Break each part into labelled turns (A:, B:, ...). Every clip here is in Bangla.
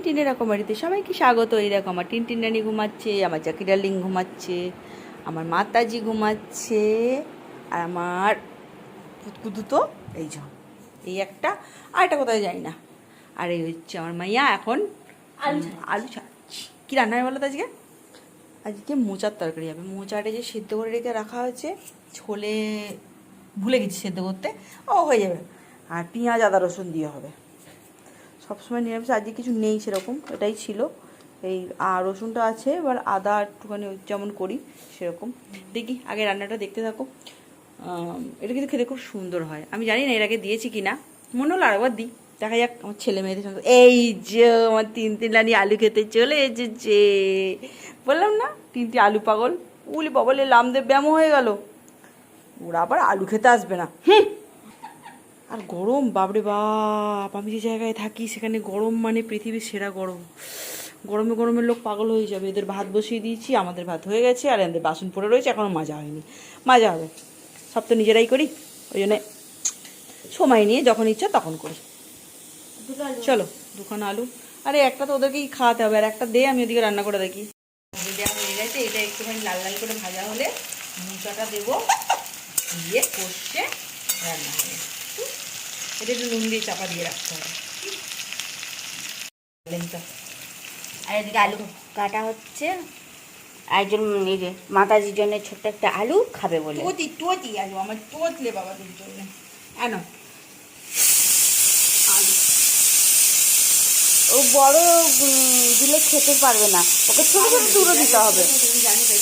A: টিনটিনের রকমারিতে সবাইকে স্বাগত। এই দেখো আমার টিনটিন রানী ঘুমাচ্ছে, আমার জাকি ডার্লিং ঘুমাচ্ছে, আমার মাতাজি ঘুমাচ্ছে, আর আমার কুতকুতু তো এই যে এই একটা, আর এটা কোথায় যাই না। আর এই হচ্ছে আমার মাইয়া এখন আলু ছাড়ছি। কী রান্না হয় বলো তো আজকে? আজকে মোচার তরকারি হবে। মোচাটা যে সেদ্ধ করে রেখে রাখা হয়েছে, ছোলে ভুলে গেছি সেদ্ধ করতে, ও হয়ে যাবে। আর পেঁয়াজ আদা রসুন দিয়ে হবে। সবসময় নিরামিষ, আজকে কিছু নেই সেরকম, এটাই ছিল। এই রসুনটা আছে, এবার আদা একটুখানি যেমন করি সেরকম। দেখি আগে রান্নাটা দেখতে থাকো। এটা কিন্তু খেতে খুব সুন্দর হয়। আমি জানি না এর আগে দিয়েছি কি না, মনে হলো আরেকবার দিই, দেখা যাক। আমার ছেলে মেয়েদের সঙ্গে এই যে আমার তিন রানী আলু খেতে চলে এসেছে। বললাম না তিনটি আলু পাগল, উলি বাবলে লামদেব ব্যায়াম হয়ে গেল, ওরা আবার আলু খেতে আসবে না। আর গরম, বাপরে বাপ, আমি যে জায়গায় থাকি সেখানে গরম মানে পৃথিবীর সেরা গরম। গরমে গরমের লোক পাগল হয়ে যাবে। এদের ভাত বসিয়ে দিয়েছি, আমাদের ভাত হয়ে গেছে, আর এদের বাসন পড়ে রয়েছে, এখনও মাজা হয়নি। মাজা হবে, সব তো নিজেরাই করি, ওই জন্যে সময় নিয়ে যখন ইচ্ছা তখন করি। চলো দুখানা আলু, আরে একটা তো ওদেরকেই খাওয়াতে হবে, আর একটা দে, আমি ওদিকে রান্না করে দেখি। দেওয়া হয়ে গেছে, এটা একটুখানি লাল লাল করে ভাজা হলে মোচাটা দেবো, দিয়ে কষে রান্না হবে। এটা একটু নুন দিয়ে চাপা দিয়ে রাখতে হবে।
B: আর এদিকে আলু কাটা হচ্ছে, একজন এই যে মাতাজির জন্য ছোট্ট একটা আলু খাবে বলে।
A: টোতি আলু আমার টোতলে বাবাদের জন্য এনো আলু।
B: ও বড় দিলে খেতে পারবে না, ওকে ছোট ছোট দুটো দিতে হবে।
A: জানি তাই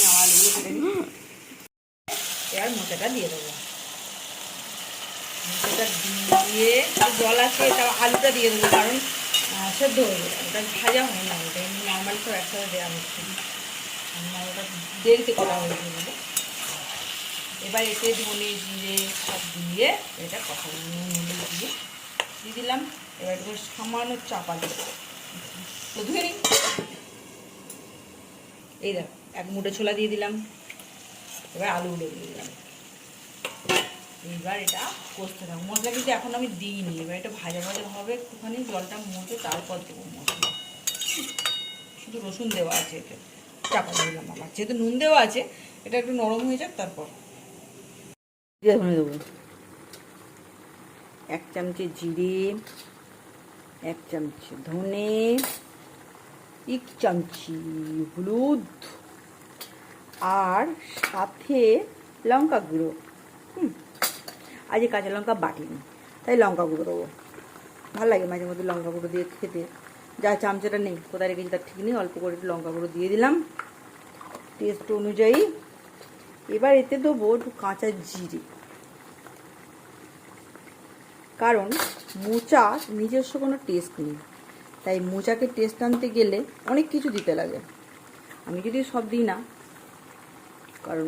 A: আমার আলুগুলো কেটে নিই। এবার মোচাটা দিয়ে দেবো। মোচাটা দিয়ে জল আছে, এটা আলুটা দিয়ে দেবো, কারণ সেদ্ধ হয়ে যাবে, ওটা ভাজা হয় না, ওটা এমনি নর্মাল সব একসাথে দেওয়া হচ্ছে। ওটা দেরিতে করা হয়েছে বলে। এবার এতে ধনে জিরে সব দিয়ে এটা কষা নুন হলুদ দিয়ে দিলাম। এবার একটু সামান্য চাপা দিয়ে ধুয়ে নিই। এই দেখ এক মুঠো ছোলা দিয়ে দিলাম, এবার আলুগুলো দিয়ে দিলাম। এইবার এটা কষতে থাকবো। মশলা কিন্তু এখন আমি দিইনি, এবার এটা ভাজা ভাজা হবে, একটুখানি জলটা মতো তারপর দেবো মশলা। শুধু রসুন দেওয়া আছে, এতে চাপা দিয়ে দিলাম। আবার যেহেতু নুন দেওয়া আছে, এটা একটু নরম হয়ে যাক, তারপর ধনে দেবো। 1 চামচে জিরে, 1 চামচে ধনে, 1 চামচি হলুদ, আর সাথে লঙ্কা গুঁড়ো। আজ কাঁচা লঙ্কা বাটিনি, তাই লঙ্কা গুঁড়ো দেবো। ভালো লাগে মাঝে মধ্যে লঙ্কা গুঁড়ো দিয়ে খেতে। যা চামচাটা নেই, কোথায় রেখেছি তার ঠিক নেই, অল্প করে একটু লঙ্কা গুঁড়ো দিয়ে দিলাম টেস্ট অনুযায়ী। এবার এতে দেবো একটু কাঁচা জিরে, কারণ মোচার নিজস্ব কোনো টেস্ট নেই, তাই মোচাকে টেস্ট আনতে গেলে অনেক কিছু দিতে লাগে। আমি যদি সব দিই না, কারণ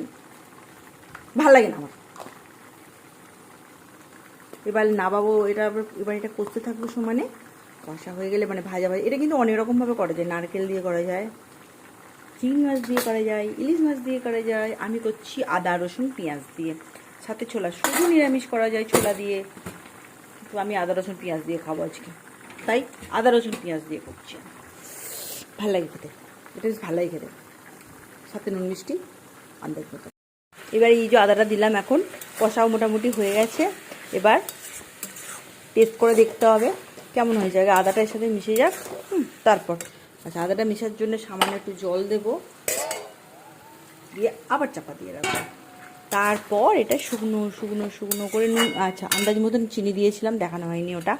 A: ভাল লাগে না আমার। এবার নামাবো এটা, এবার এটা করতে থাকবো সমানে। কষা হয়ে গেলে মানে ভাজা ভাজা, এটা কিন্তু অনেক রকমভাবে করা যায়। নারকেল দিয়ে করা যায়, চিংড়ি মাছ দিয়ে করা যায়, ইলিশ মাছ দিয়ে করা যায়। আমি করছি আদা রসুন পেঁয়াজ দিয়ে, সাথে ছোলা, শুধু নিরামিষ করা যায় ছোলা দিয়ে, তো আমি আদা রসুন পেঁয়াজ দিয়ে খাবো আজকে, তাই আদা রসুন পেঁয়াজ দিয়ে করছি। ভাল লাগে খেতে, এটা বেশ ভালো লাগে খেতে, সাথে নুন মিষ্টি আন্দাজ মতো। এবার এই যে আদাটা দিলাম, এখন কষাও মোটামুটি হয়ে গেছে। এবার টেস্ট করে দেখতে হবে কেমন হয়ে যায়, আদাটা এর সাথে মিশে যাক। তারপর আচ্ছা, আদাটা মেশার জন্য সামান্য একটু জল দেব, দিয়ে আবার চাপা দিয়ে রাখবো। তারপর এটা শুকনো শুকনো শুকনো করে নুন, আচ্ছা আন্দাজ মতন চিনি দিয়েছিলাম, দেখানো হয়নি ওটা,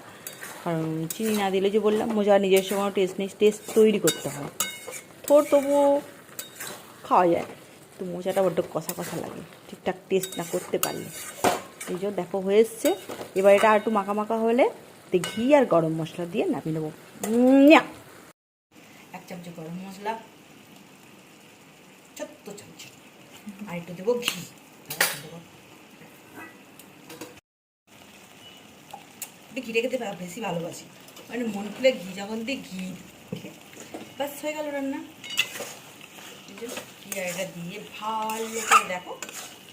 A: কারণ চিনি না দিলে যে বললাম মোজার নিজস্ব কোনো টেস্ট নেই, টেস্ট তৈরি করতে হয়। তবুও খাওয়া যায়, তো মোচাটা বড্ড কষা কষা লাগে ঠিকঠাক টেস্ট না করতে পারলে। এই যে দেখো হয়ে এসছে। এবার এটা আর একটু মাখা মাখা হলে ঘি আর গরম মশলা দিয়ে নামিয়ে নেবো। 1 চামচ গরম মশলা, ছোট্ট চামচ, আর একটু দেবো ঘি। ঘিটা খেতে বেশি ভালোবাসি, মানে মন খুলে ঘি যখন দিই ঘি, ব্যাস হয়ে গেল রান্না। এটা দিয়ে ভালো করে দেখো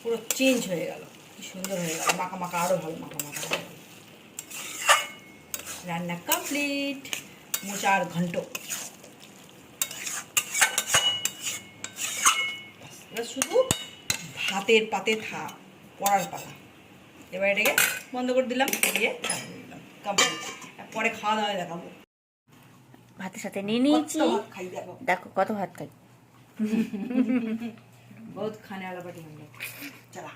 A: পুরো চেঞ্জ হয়ে গেল, কি সুন্দর হয়ে গেল, মাখা মাখা, আরও ভালো মাখা মাখা হয়ে গেল। রান্না কমপ্লিট। মোচার ঘন্ট। এবার শুধু ভাতের পাতে পড়ার পালা। এবার এটাকে বন্ধ করে দিলাম, দিয়ে চাপিয়ে দিলাম, কমপ্লিট। পরে খাওয়া দাওয়া দেখাবো।
B: ভাতের সাথে নিয়ে নিয়েছি,
A: কত ভাত খাই দেখো।
B: দেখো কত ভাত খাই।
A: বহুত খানে वाला पार्टी हम लोग। चला।